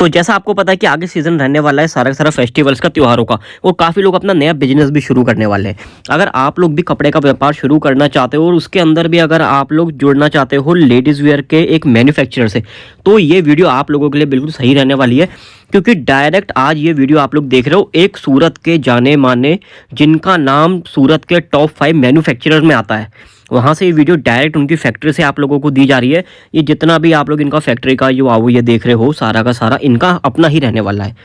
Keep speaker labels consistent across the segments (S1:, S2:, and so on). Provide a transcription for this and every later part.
S1: तो जैसा आपको पता है कि आगे सीजन रहने वाला है सारा का सारा फेस्टिवल्स का, त्योहारों का, और काफ़ी लोग अपना नया बिजनेस भी शुरू करने वाले हैं। अगर आप लोग भी कपड़े का व्यापार शुरू करना चाहते हो और उसके अंदर भी अगर आप लोग जुड़ना चाहते हो लेडीज़ वेयर के एक मैन्युफैक्चरर से, तो ये वीडियो आप लोगों के लिए बिल्कुल सही रहने वाली है। क्योंकि डायरेक्ट आज ये वीडियो आप लोग देख रहे हो एक सूरत के जाने माने, जिनका नाम सूरत के टॉप 5 मैन्युफैक्चरर में आता है, वहाँ से ये वीडियो डायरेक्ट उनकी फैक्ट्री से आप लोगों को दी जा रही है। ये जितना भी आप लोग इनका फैक्ट्री का जो आओ ये देख रहे हो सारा का सारा इनका अपना ही रहने वाला है।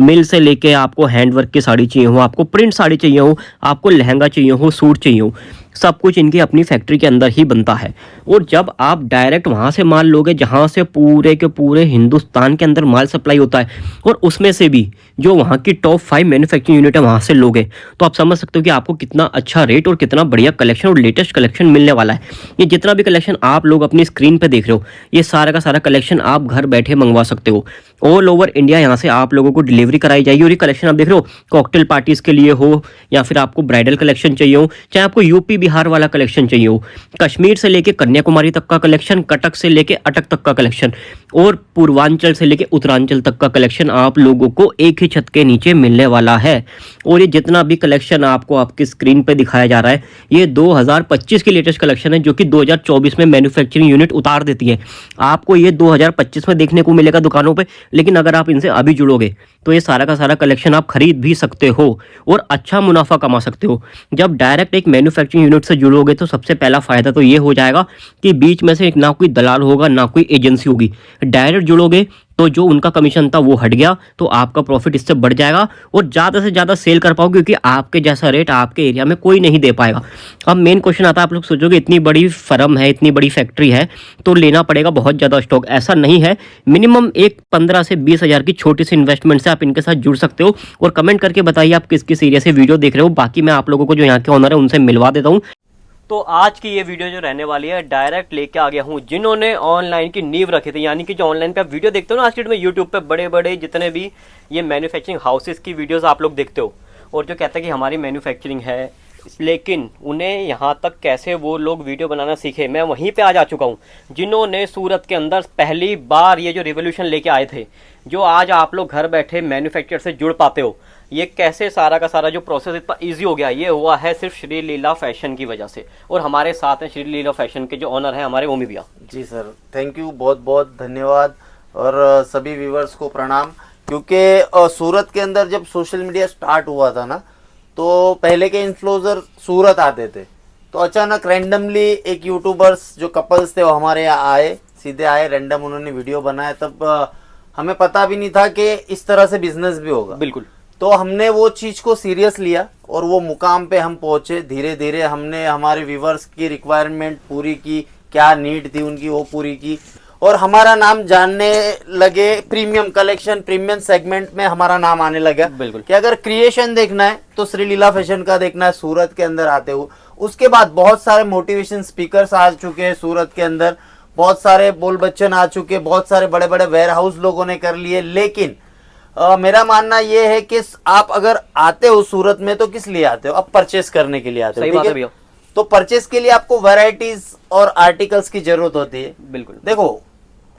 S1: मिल से लेके आपको हैंडवर्क की साड़ी चाहिए हो, आपको प्रिंट साड़ी चाहिए हो, आपको लहंगा चाहिए हो, सूट चाहिए हो, सब कुछ इनकी अपनी फैक्ट्री के अंदर ही बनता है। और जब आप डायरेक्ट वहाँ से माल लोगे जहाँ से पूरे के पूरे हिंदुस्तान के अंदर माल सप्लाई होता है, और उसमें से भी जो वहाँ की टॉप 5 मैन्युफैक्चरिंग यूनिट है वहाँ से लोगे, तो आप समझ सकते हो कि आपको कितना अच्छा रेट और कितना बढ़िया कलेक्शन और लेटेस्ट कलेक्शन मिलने वाला है। ये जितना भी कलेक्शन आप लोग अपनी स्क्रीन पे देख रहे हो, ये सारा का सारा कलेक्शन आप घर बैठे मंगवा सकते हो। ऑल ओवर इंडिया यहाँ से आप लोगों को डिलीवरी कराई जाएगी। और ये कलेक्शन आप देख रहे हो कॉकटेल पार्टीज के लिए हो, या फिर आपको ब्राइडल कलेक्शन चाहिए हो, चाहे आपको यूपी बिहार वाला कलेक्शन चाहिए हो, कश्मीर से लेके कन्याकुमारी तक का कलेक्शन, कटक से लेके अटक तक का कलेक्शन, और पूर्वांचल से लेके उत्तरांचल तक का कलेक्शन आप लोगों को एक ही छत के नीचे मिलने वाला है। और ये जितना भी कलेक्शन आपको आपकी स्क्रीन पे दिखाया जा रहा है, ये 2025 की लेटेस्ट कलेक्शन है, जो कि 2024 में मैन्युफैक्चरिंग यूनिट उतार देती है। आपको ये 2025 में देखने को मिलेगा दुकानों पे, लेकिन अगर आप इनसे अभी जुड़ोगे तो ये सारा का सारा कलेक्शन आप खरीद भी सकते हो और अच्छा मुनाफा कमा सकते हो। जब डायरेक्ट एक मैन्युफैक्चरिंग यूनिट से जुड़ोगे तो सबसे पहला फ़ायदा तो ये हो जाएगा कि बीच में से ना कोई दलाल होगा ना कोई एजेंसी होगी। डायरेक्ट जुड़ोगे तो जो उनका कमीशन था वो हट गया, तो आपका प्रॉफिट इससे बढ़ जाएगा और ज़्यादा से ज़्यादा सेल कर पाओगे, क्योंकि आपके जैसा रेट आपके एरिया में कोई नहीं दे पाएगा। अब मेन क्वेश्चन आता है, आप लोग सोचोगे इतनी बड़ी फर्म है, इतनी बड़ी फैक्ट्री है, तो लेना पड़ेगा बहुत ज़्यादा स्टॉक। ऐसा नहीं है, मिनिमम एक 15 से 20 हज़ार की छोटी सी इन्वेस्टमेंट से आप इनके साथ जुड़ सकते हो। और कमेंट करके बताइए आप किस किस एरिया से वीडियो देख रहे हो, बाकी मैं आप लोगों को जो यहाँ के ऑनर है उनसे मिलवा देता हूँ। तो आज की ये वीडियो जो रहने वाली है डायरेक्ट लेके आ गया हूँ जिन्होंने ऑनलाइन की नींव रखी थी, यानी कि जो ऑनलाइन पे आप वीडियो देखते हो ना आज की डेट में यूट्यूब पे बड़े बड़े जितने भी ये मैन्युफैक्चरिंग हाउसेस की वीडियोस आप लोग देखते हो, और जो कहते हैं कि हमारी मैन्युफैक्चरिंग है, लेकिन उन्हें यहाँ तक कैसे वो लोग वीडियो बनाना सीखे, मैं वहीं पे आज आ चुका हूँ। जिन्होंने सूरत के अंदर पहली बार ये जो रिवोल्यूशन लेके आए थे, जो आज आप लोग घर बैठे मैन्युफैक्चर से जुड़ पाते हो, ये कैसे सारा का सारा जो प्रोसेस इतना इजी हो गया, ये हुआ है सिर्फ श्री लीला फैशन की वजह से। और हमारे साथ हैं श्री लीला फैशन के जो ऑनर हैं हमारे ओमी भैया।
S2: जी सर, थैंक यू, बहुत बहुत धन्यवाद। और सभी व्यूवर्स को प्रणाम। क्योंकि सूरत के अंदर जब सोशल मीडिया स्टार्ट हुआ था ना, तो पहले के इन्फ्लुएंसर सूरत आते थे, तो अचानक रैंडमली एक यूट्यूबर्स जो कपल्स थे वो हमारे यहाँ आए, सीधे आए, रैंडम उन्होंने वीडियो बनाया। तब हमें पता भी नहीं था कि इस तरह से बिजनेस भी होगा।
S1: बिल्कुल।
S2: तो हमने वो चीज़ को सीरियस लिया और वो मुकाम पे हम पहुंचे। धीरे धीरे हमने हमारे व्यूवर्स की रिक्वायरमेंट पूरी की, क्या नीड थी उनकी वो पूरी की, और हमारा नाम जानने लगे। प्रीमियम कलेक्शन, प्रीमियम सेगमेंट में हमारा नाम आने लगा।
S1: बिल्कुल
S2: कि अगर क्रिएशन देखना है तो श्री लीला फैशन का देखना है सूरत के अंदर आते हुए। उसके बाद बहुत सारे मोटिवेशन स्पीकर्स आ चुके हैं सूरत के अंदर, बहुत सारे बोल बच्चन आ चुके, बहुत सारे बड़े बड़े वेयर हाउस लोगों ने कर लिए। लेकिन मेरा मानना ये है कि आप अगर आते हो सूरत में तो किस लिए आते हो? अब परचेस करने के लिए आते हो।
S1: सही बात है भैया।
S2: तो परचेस के लिए आपको वैरायटीज और आर्टिकल्स की जरूरत होती है।
S1: बिल्कुल।
S2: देखो,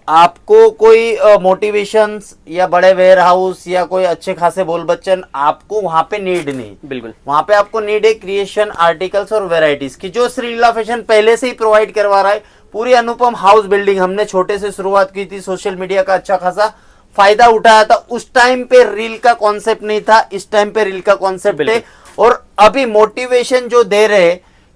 S2: आपको कोई मोटिवेशंस या बड़े वेयर हाउस या कोई अच्छे खासे बोल बच्चन आपको वहां पे नीड नहीं।
S1: बिल्कुल।
S2: वहां पे आपको नीड है क्रिएशन, आर्टिकल्स और वैरायटीज की, जो श्री लीला फैशन पहले से ही प्रोवाइड करवा रहा है। पूरी अनुपम हाउस बिल्डिंग हमने छोटे से शुरुआत की थी, सोशल मीडिया का अच्छा खासा फायदा उठाया था। उस टाइम पे रील का कॉन्सेप्ट नहीं था, इस टाइम पे रील का कॉन्सेप्ट है। और अभी मोटिवेशन जो दे रहे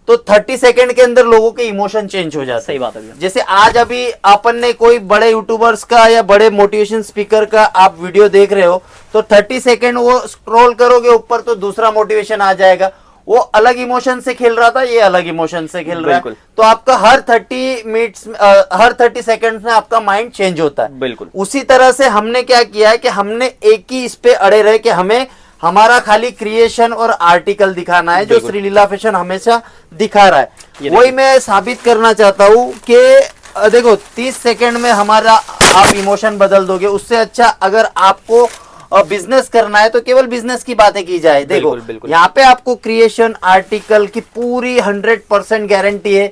S2: तो 30 सेकंड के अंदर लोगों के इमोशन चेंज हो जाते।
S1: सही बात है।
S2: जैसे आज अभी अपन ने कोई बड़े यूट्यूबर्स का या बड़े मोटिवेशन स्पीकर का आप वीडियो देख रहे हो, तो 30 सेकंड वो स्क्रॉल करोगे ऊपर तो दूसरा मोटिवेशन आ जाएगा। वो अलग इमोशन से खेल रहा था, ये अलग इमोशन से खेल रहा है। तो आपका हर 30 मिनट्स हर 30 सेकंड्स में आपका माइंड चेंज होता है।
S1: बिल्कुल।
S2: उसी तरह से हमने क्या किया है कि हमने एक ही इस पे अड़े रहे कि हमें हमारा खाली क्रिएशन और आर्टिकल दिखाना है, जो श्री लीला फैशन हमेशा दिखा रहा है। वही मैं साबित करना चाहता हूँ कि देखो 30 सेकंड में हमारा आप इमोशन बदल दोगे। उससे अच्छा अगर आपको बिजनेस करना है तो केवल बिजनेस की बातें की जाए। देखो यहाँ पे आपको क्रिएशन, आर्टिकल की पूरी 100% गारंटी है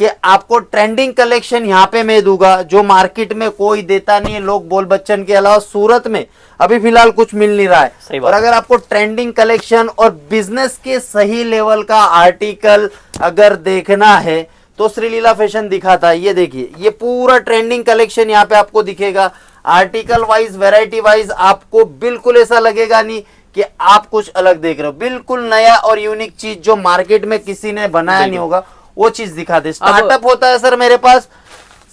S2: कि आपको ट्रेंडिंग कलेक्शन यहाँ पे मैं दूंगा जो मार्केट में कोई देता नहीं है। लोग बोल बच्चन के अलावा सूरत में अभी फिलहाल कुछ मिल नहीं रहा
S1: सही
S2: है।
S1: बात
S2: और अगर आपको ट्रेंडिंग कलेक्शन और बिजनेस के सही लेवल का आर्टिकल अगर देखना है तो श्रीलीला फैशन दिखाता है। ये देखिए, ये पूरा ट्रेंडिंग कलेक्शन यहाँ पे आपको दिखेगा। आर्टिकल वाइज, वैरायटी वाइज आपको बिल्कुल ऐसा लगेगा नहीं कि आप कुछ अलग देख रहे हो। बिल्कुल नया और यूनिक चीज जो मार्केट में किसी ने बनाया नहीं होगा वो चीज दिखा दे। स्टार्टअप होता है सर मेरे पास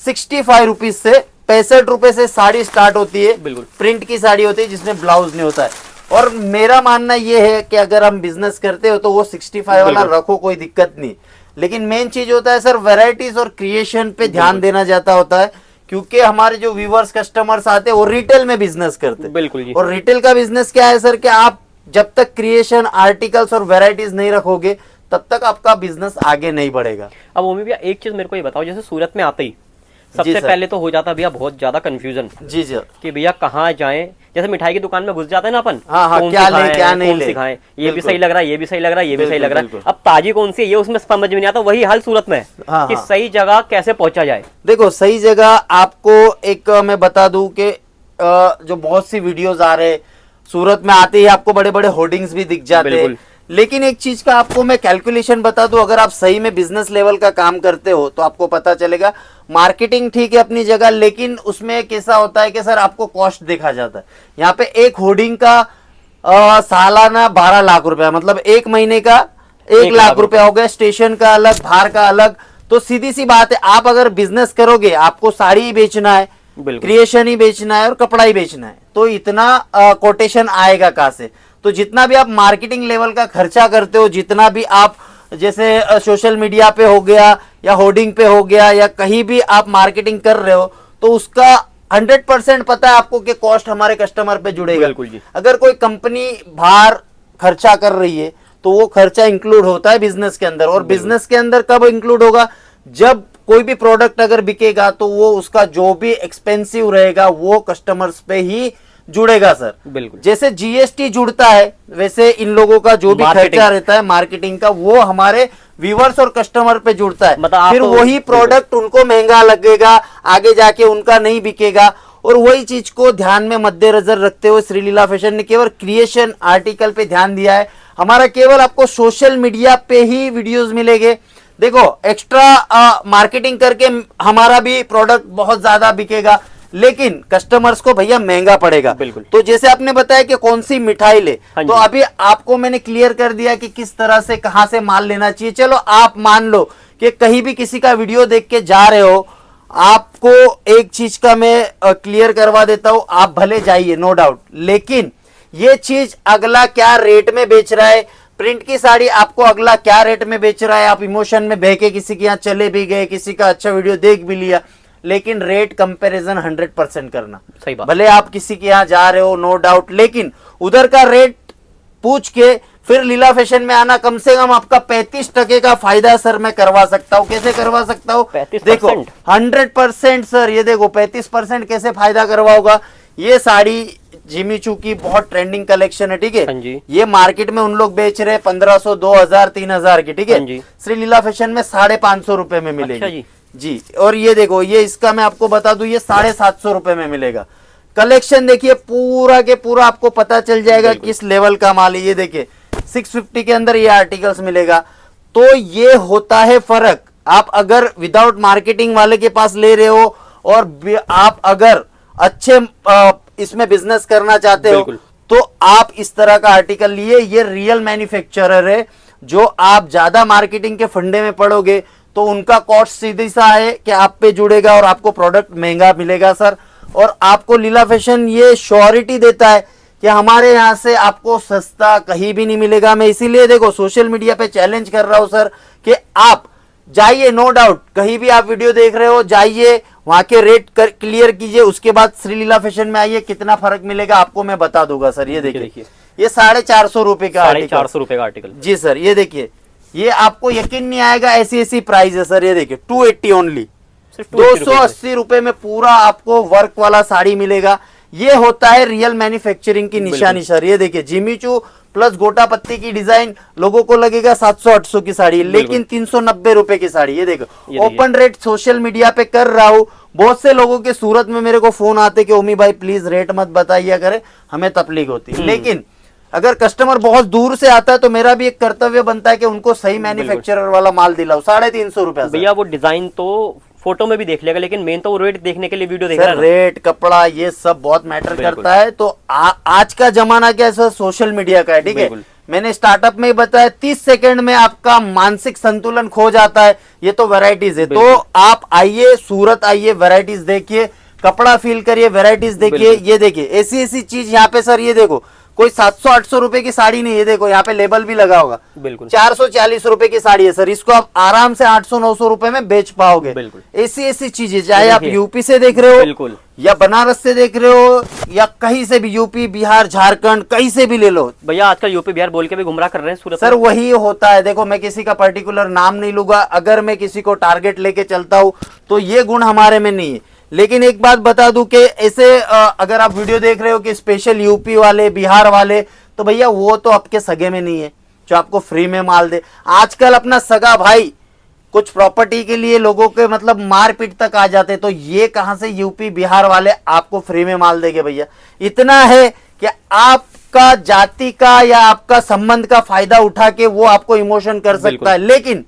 S2: 65 रुपीज से, 65 रुपए से साड़ी स्टार्ट होती है।
S1: बिल्कुल
S2: प्रिंट की साड़ी होती है जिसमें ब्लाउज नहीं होता है। और मेरा मानना ये है कि अगर हम बिजनेस करते हो तो वो 65 वाला रखो, कोई दिक्कत नहीं। लेकिन मेन चीज होता है सर वैरायटीज और क्रिएशन पे ध्यान देना जाता होता है, क्योंकि हमारे जो व्यूवर्स कस्टमर्स आते हैं वो रिटेल में बिजनेस करते हैं।
S1: बिल्कुल जी।
S2: और रिटेल का बिजनेस क्या है सर कि आप जब तक क्रिएशन, आर्टिकल्स और वैरायटीज नहीं रखोगे तब तक आपका बिजनेस आगे नहीं बढ़ेगा।
S1: अब ओमी भैया एक चीज मेरे को ये बताओ, जैसे सूरत में आते ही सबसे
S2: सर।
S1: पहले तो हो जाता भैया बहुत ज्यादा कंफ्यूजन
S2: जी जी
S1: कि भैया कहाँ जाएं। जैसे मिठाई की दुकान में घुस जाते हैं ना अपन,
S2: हाँ, हाँ,
S1: कौन
S2: क्या
S1: सी
S2: लें,
S1: खाएं,
S2: क्या नहीं
S1: कौन सी
S2: लें।
S1: खाएं, ये भी
S2: बिल्कुल।
S1: सही लग रहा है, ये भी सही लग रहा है, ये भी सही
S2: बिल्कुल,
S1: लग रहा है।
S2: बिल्कुल।
S1: अब ताजी कौन सी है ये उसमें समझ में नहीं आता। वही हाल सूरत में है
S2: हाँ,
S1: कि
S2: हाँ।
S1: सही जगह कैसे पहुंचा जाए।
S2: देखो सही जगह आपको एक मैं बता दूं कि जो बहुत सी वीडियोस आ रहे सूरत में आते ही आपको बड़े बड़े होर्डिंग्स भी दिख जाते हैं।
S1: बिल्कुल।
S2: लेकिन एक चीज का आपको मैं कैलकुलेशन बता दूं, अगर आप सही में बिजनेस लेवल का काम करते हो तो आपको पता चलेगा। मार्केटिंग ठीक है अपनी जगह, लेकिन उसमें कैसा होता है कि सर आपको कॉस्ट देखा जाता है। यहाँ पे एक होर्डिंग का सालाना 12 लाख रुपया, मतलब एक महीने का 1 लाख रुपया हो गया। स्टेशन का अलग, भार का अलग। तो सीधी सी बात है, आप अगर बिजनेस करोगे, आपको साड़ी ही बेचना है, क्रिएशन ही बेचना है और कपड़ा ही बेचना है, तो इतना कोटेशन आएगा कहां से? तो जितना भी आप मार्केटिंग लेवल का खर्चा करते हो, जितना भी आप जैसे सोशल मीडिया पे हो गया या होर्डिंग पे हो गया या कहीं भी आप मार्केटिंग कर रहे हो, तो उसका 100% पता है आपको कि कॉस्ट हमारे कस्टमर पे जुड़ेगा।
S1: बिल्कुल जी।
S2: अगर कोई कंपनी बाहर खर्चा कर रही है तो वो खर्चा इंक्लूड होता है बिजनेस के अंदर। और बिजनेस के अंदर कब इंक्लूड होगा? जब कोई भी प्रोडक्ट अगर बिकेगा तो वो उसका जो भी एक्सपेंसिव रहेगा वो कस्टमर्स पे ही जुड़ेगा सर।
S1: बिल्कुल।
S2: जैसे जीएसटी जुड़ता है वैसे इन लोगों का जो भी खर्चा रहता है मार्केटिंग का वो हमारे व्यूवर्स और कस्टमर पे जुड़ता है।
S1: मतलब
S2: फिर वही प्रोडक्ट उनको महंगा लगेगा, आगे जाके उनका नहीं बिकेगा। और वही चीज को ध्यान में मद्देनजर रखते हुए श्रीलीला फैशन ने केवल क्रिएशन आर्टिकल पे ध्यान दिया है। हमारा केवल आपको सोशल मीडिया पे ही वीडियोस मिलेंगे। देखो एक्स्ट्रा मार्केटिंग करके हमारा भी प्रोडक्ट बहुत ज्यादा बिकेगा, लेकिन कस्टमर्स को भैया महंगा पड़ेगा।
S1: बिल्कुल।
S2: तो जैसे आपने बताया कि कौन सी मिठाई ले,
S1: हाँ जी।
S2: तो अभी आपको मैंने क्लियर कर दिया कि किस तरह से कहां से माल लेना चाहिए। चलो आप मान लो कि कहीं भी किसी का वीडियो देख के जा रहे हो, आपको एक चीज का मैं क्लियर करवा देता हूं, आप भले जाइए नो डाउट, लेकिन ये चीज अगला क्या रेट में बेच रहा है, प्रिंट की साड़ी आपको अगला क्या रेट में बेच रहा है, आप इमोशन में बह के किसी के यहाँ चले भी गए, किसी का अच्छा वीडियो देख भी लिया, लेकिन रेट कंपैरिजन 100% करना।
S1: सही बात।
S2: भले आप किसी के यहाँ जा रहे हो नो डाउट, लेकिन उधर का रेट पूछ के फिर लीला फैशन में आना, कम से कम आपका 35% का फायदा सर मैं करवा सकता हूँ। कैसे करवा सकता हूँ?
S1: 35%?
S2: देखो 100% सर, ये देखो 35% कैसे फायदा करवाओगा। ये साड़ी जिमी चू की बहुत ट्रेंडिंग कलेक्शन है, ठीक
S1: हाँ
S2: है।
S1: जी।
S2: ये मार्केट में उन लोग बेच रहे 1500, 2000, 3000 की, ठीक
S1: हाँ जी।
S2: है। श्री लीला फैशन में 550 रुपए में मिलेगी।
S1: अच्छा जी।
S2: जी। और ये देखो, ये इसका मैं आपको बता दूं, ये 750 रुपए में मिलेगा। कलेक्शन देखिए पूरा के पूरा, आपको पता चल जाएगा किस लेवल का माल है। ये देखिए 650 के अंदर ये आर्टिकल्स मिलेगा। तो ये होता है फर्क। आप अगर विदाउट मार्केटिंग वाले के पास ले रहे हो और आप अगर अच्छे इसमें बिजनेस करना चाहते हो तो आप इस तरह का आर्टिकल लिए। ये रियल मैन्युफैक्चरर है, जो आप ज्यादा मार्केटिंग के फंडे में पड़ोगे तो उनका कॉस्ट सीधी सा है कि आप पे जुड़ेगा और आपको प्रोडक्ट महंगा मिलेगा सर। और आपको लीला फैशन ये श्योरिटी देता है कि हमारे यहाँ से आपको सस्ता कहीं भी नहीं मिलेगा। मैं इसीलिए देखो सोशल मीडिया पे चैलेंज कर रहा हूं सर कि आप जाइए, नो डाउट कहीं भी आप वीडियो देख रहे हो जाइए, वहां के रेट क्लियर कीजिए, उसके बाद श्रीलीला फैशन में आइए, कितना फर्क मिलेगा आपको मैं बता दूंगा सर। ये देखिए ये 450 रुपए का
S1: 450 रुपए का आर्टिकल।
S2: जी सर। ये देखिए, ये आपको यकीन नहीं आएगा, ऐसी ऐसी प्राइस है सर। ये देखिए 280 ओनली, 280 रुपए में पूरा आपको वर्क वाला साड़ी मिलेगा। ये होता है रियल मैन्युफैक्चरिंग की निशानी सर। ये देखिए जिमी चू प्लस गोटा पत्ती की डिजाइन, लोगों को लगेगा 700-800 की साड़ी, लेकिन 390 रुपए की साड़ी। ये देखो ओपन रेट सोशल मीडिया पे कर रहा हूँ। बहुत से लोगों के सूरत में मेरे को फोन आते कि ओमी भाई प्लीज रेट मत बताइए करे, हमें तकलीफ होती है। लेकिन अगर कस्टमर बहुत दूर से आता है तो मेरा भी एक कर्तव्य बनता है कि उनको सही मैन्युफैक्चरर वाला माल दिलाओ। 350 रुपया
S1: भैया वो डिजाइन तो फोटो में भी देख लेगा, लेकिन मेन तो वो रेट देखने के लिए वीडियो देख
S2: सर,
S1: रहा है।
S2: रेट कपड़ा ये सब बहुत मैटर करता है। तो आज का जमाना क्या है सर, सोशल मीडिया का है, ठीक है। मैंने स्टार्टअप में ही बताया 30 सेकंड में आपका मानसिक संतुलन खो जाता है। ये तो वैरायटीज है, तो आप आइए सूरत, आइए वैरायटीज देखिए, कपड़ा फील करिए, वैरायटीज देखिए। ये देखिए ऐसी चीज यहाँ पे सर, ये देखो कोई 700-800 रुपए की साड़ी नहीं, ये देखो यहाँ पे लेबल भी लगा होगा,
S1: बिल्कुल
S2: 440 रुपए की साड़ी है सर। इसको आप आराम से 800-900 रुपए में बेच पाओगे। ऐसी चीजें, चाहे आप यूपी से देख रहे हो या बनारस से देख रहे हो या कहीं से भी, यूपी बिहार झारखंड कहीं से भी ले लो।
S1: भैया आजकल यूपी बिहार बोल के भी गुमराह कर रहे हैं सूरत
S2: सर, वही होता है। देखो मैं किसी का पर्टिकुलर नाम नहीं लूंगा, अगर मैं किसी को टारगेट लेके चलता हूं तो ये गुण हमारे में नहीं है। लेकिन एक बात बता दूं कि ऐसे अगर आप वीडियो देख रहे हो कि स्पेशल यूपी वाले बिहार वाले, तो भैया वो तो आपके सगे में नहीं है जो आपको फ्री में माल दे। आजकल अपना सगा भाई कुछ प्रॉपर्टी के लिए लोगों के मतलब मारपीट तक आ जाते, तो ये कहां से यूपी बिहार वाले आपको फ्री में माल देंगे भैया। इतना है कि आपका जाति का या आपका संबंध का फायदा उठा के वो आपको इमोशन कर सकता है। लेकिन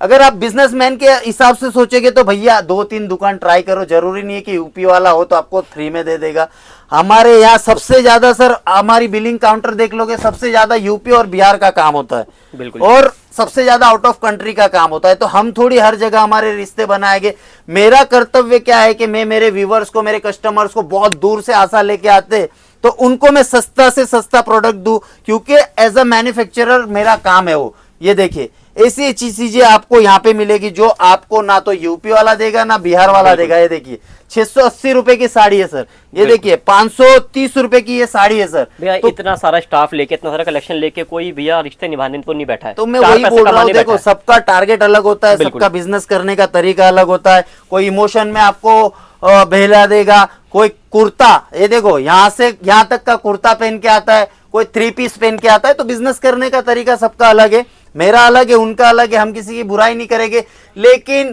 S2: अगर आप बिजनेसमैन के हिसाब से सोचेंगे तो भैया 2-3 दुकान ट्राई करो, जरूरी नहीं है कि यूपी वाला हो तो आपको फ्री में दे देगा। हमारे यहाँ सबसे ज्यादा सर, हमारी बिलिंग काउंटर देख लोगे, सबसे ज्यादा यूपी और बिहार का काम होता है, और सबसे ज्यादा आउट ऑफ कंट्री का काम होता है। तो हम थोड़ी हर जगह हमारे रिश्ते बनाएंगे। मेरा कर्तव्य क्या है कि मैं मेरे व्यूवर्स को, मेरे कस्टमर्स को बहुत दूर से आशा लेके आते तो उनको मैं सस्ता से सस्ता प्रोडक्ट दूं, क्योंकि एज अ मैन्युफैक्चरर मेरा काम है वो। ये देखिए ऐसी चीजें आपको यहाँ पे मिलेगी जो आपको ना तो यूपी वाला देगा ना बिहार वाला देगा। ये देखिए 680 रुपए की साड़ी है सर, ये देखिए 530 रुपए की ये साड़ी है सर।
S1: भैया तो इतना सारा स्टाफ लेके, इतना सारा कलेक्शन लेके कोई भैया रिश्ते निभाने तो नहीं बैठा है।
S2: तो मैं वही बोल रहा हूँ, देखो सबका टारगेट अलग होता है, सबका बिजनेस करने का तरीका अलग होता है। कोई इमोशन में आपको बहला देगा, कोई कुर्ता, ये देखो यहाँ से यहाँ तक का कुर्ता पहन के आता है, कोई 3 पीस पहन के आता है। तो बिजनेस करने का तरीका सबका अलग है, मेरा अलग है, उनका अलग है। हम किसी की बुराई नहीं करेंगे, लेकिन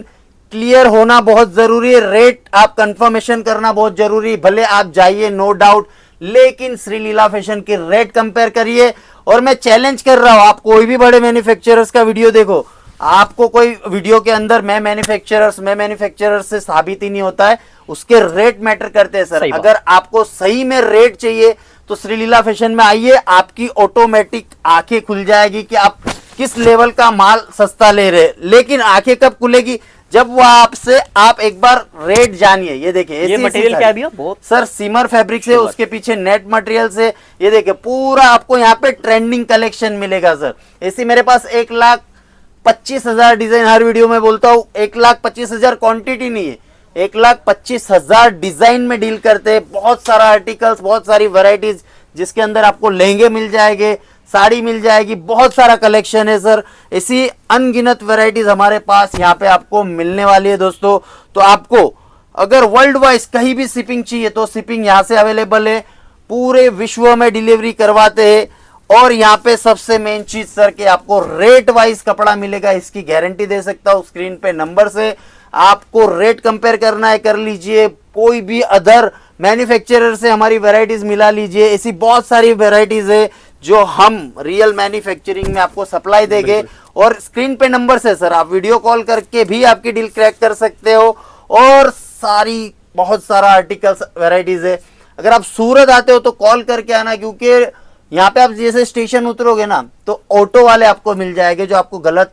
S2: क्लियर होना बहुत जरूरी है। रेट आप कंफर्मेशन करना बहुत जरूरी है। भले आप जाइए नो डाउट, लेकिन श्री लीला फैशन के रेट कंपेयर करिए। और मैं चैलेंज कर रहा हूं, आप कोई भी बड़े मैन्युफैक्चरर्स का वीडियो देखो, आपको कोई वीडियो के अंदर मैं मैन्युफैक्चरर से साबित ही नहीं होता है, उसके रेट मैटर करते हैं सर। अगर आपको सही में रेट चाहिए तो श्री लीला फैशन में आइए, आपकी ऑटोमेटिक आंखें खुल जाएगी कि आप किस लेवल का माल सस्ता ले रहे। लेकिन आंखें कब खुलेगी, जब वो आपसे आप एक बार रेट जानिए। ये देखिए
S1: ये मटेरियल क्या है बहुत
S2: सर, सिमर फैब्रिक से, उसके पीछे नेट मटेरियल से। ये देखिए पूरा आपको यहाँ पे ट्रेंडिंग कलेक्शन मिलेगा सर। ऐसी मेरे पास 1,25,000 डिजाइन, हर वीडियो में बोलता हूँ 1,25,000 क्वांटिटी नहीं है, 1,25,000 डिजाइन में डील करते हैं। बहुत सारा आर्टिकल्स, बहुत सारी वैरायटीज, जिसके अंदर आपको लहंगे मिल जाएंगे, साड़ी मिल जाएगी, बहुत सारा कलेक्शन है सर। ऐसी अनगिनत वैरायटीज हमारे पास यहाँ पे आपको मिलने वाली है दोस्तों। तो आपको अगर वर्ल्ड वाइज कहीं भी शिपिंग चाहिए तो शिपिंग यहाँ से अवेलेबल है, पूरे विश्व में डिलीवरी करवाते हैं। और यहाँ पे सबसे मेन चीज सर कि आपको रेट वाइज कपड़ा मिलेगा, इसकी गारंटी दे सकता हूँ। स्क्रीन पे नंबर से आपको रेट कंपेयर करना है, कर लीजिए। कोई भी अदर मैन्युफैक्चरर से हमारी वैरायटीज मिला लीजिए। ऐसी बहुत सारी वैरायटीज है जो हम रियल मैन्युफैक्चरिंग में आपको सप्लाई देंगे। और स्क्रीन पे नंबर से सर आप वीडियो कॉल करके भी आपकी डील क्रैक कर सकते हो। और सारी बहुत सारा आर्टिकल्स वैरायटीज है। अगर आप सूरत आते हो तो कॉल करके आना, क्योंकि यहाँ पे आप जैसे स्टेशन उतरोगे ना तो ऑटो वाले आपको मिल जाएंगे जो आपको गलत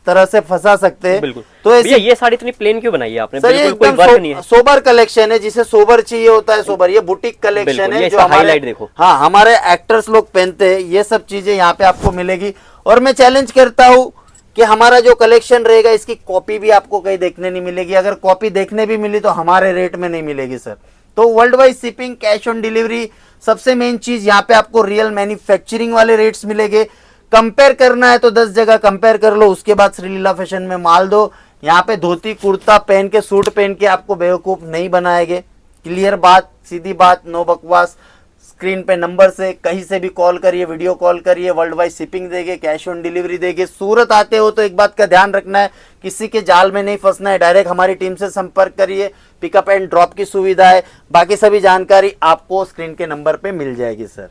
S2: तरह से फंसा सकते हैं।
S1: तो ऐसे ये साड़ी इतनी प्लेन क्यों बनाई है आपने?
S2: सर ये कोई वर्क नहीं है, सोबर कलेक्शन है, जिसे सोबर चाहिए होता है सोबर। ये बुटीक कलेक्शन है जो हमारे
S1: देखो,
S2: हाँ हमारे एक्टर्स लोग पहनते हैं। ये सब चीजें यहाँ पे आपको मिलेगी। और मैं चैलेंज करता हूँ कि हमारा जो कलेक्शन रहेगा इसकी कॉपी भी आपको कहीं देखने नहीं मिलेगी। अगर कॉपी देखने भी मिली तो हमारे रेट में नहीं मिलेगी सर। तो world wide shipping, cash on delivery, सबसे मेन चीज यहाँ पे आपको रियल मैन्युफैक्चरिंग वाले रेट्स मिलेंगे। कंपेयर करना है तो 10 जगह कंपेयर कर लो, उसके बाद श्री लीला फैशन में माल दो। यहाँ पे धोती कुर्ता पहन के, सूट पहन के आपको बेवकूफ नहीं बनाएंगे। क्लियर बात, सीधी बात, नो बकवास। स्क्रीन पे नंबर से कहीं से भी कॉल करिए, वीडियो कॉल करिए, वर्ल्ड वाइड शिपिंग देंगे, कैश ऑन डिलीवरी देंगे। सूरत आते हो तो एक बात का ध्यान रखना है, किसी के जाल में नहीं फंसना है, डायरेक्ट हमारी टीम से संपर्क करिए। पिकअप एंड ड्रॉप की सुविधा है, बाकी सभी जानकारी आपको स्क्रीन के नंबर पे मिल जाएगी सर।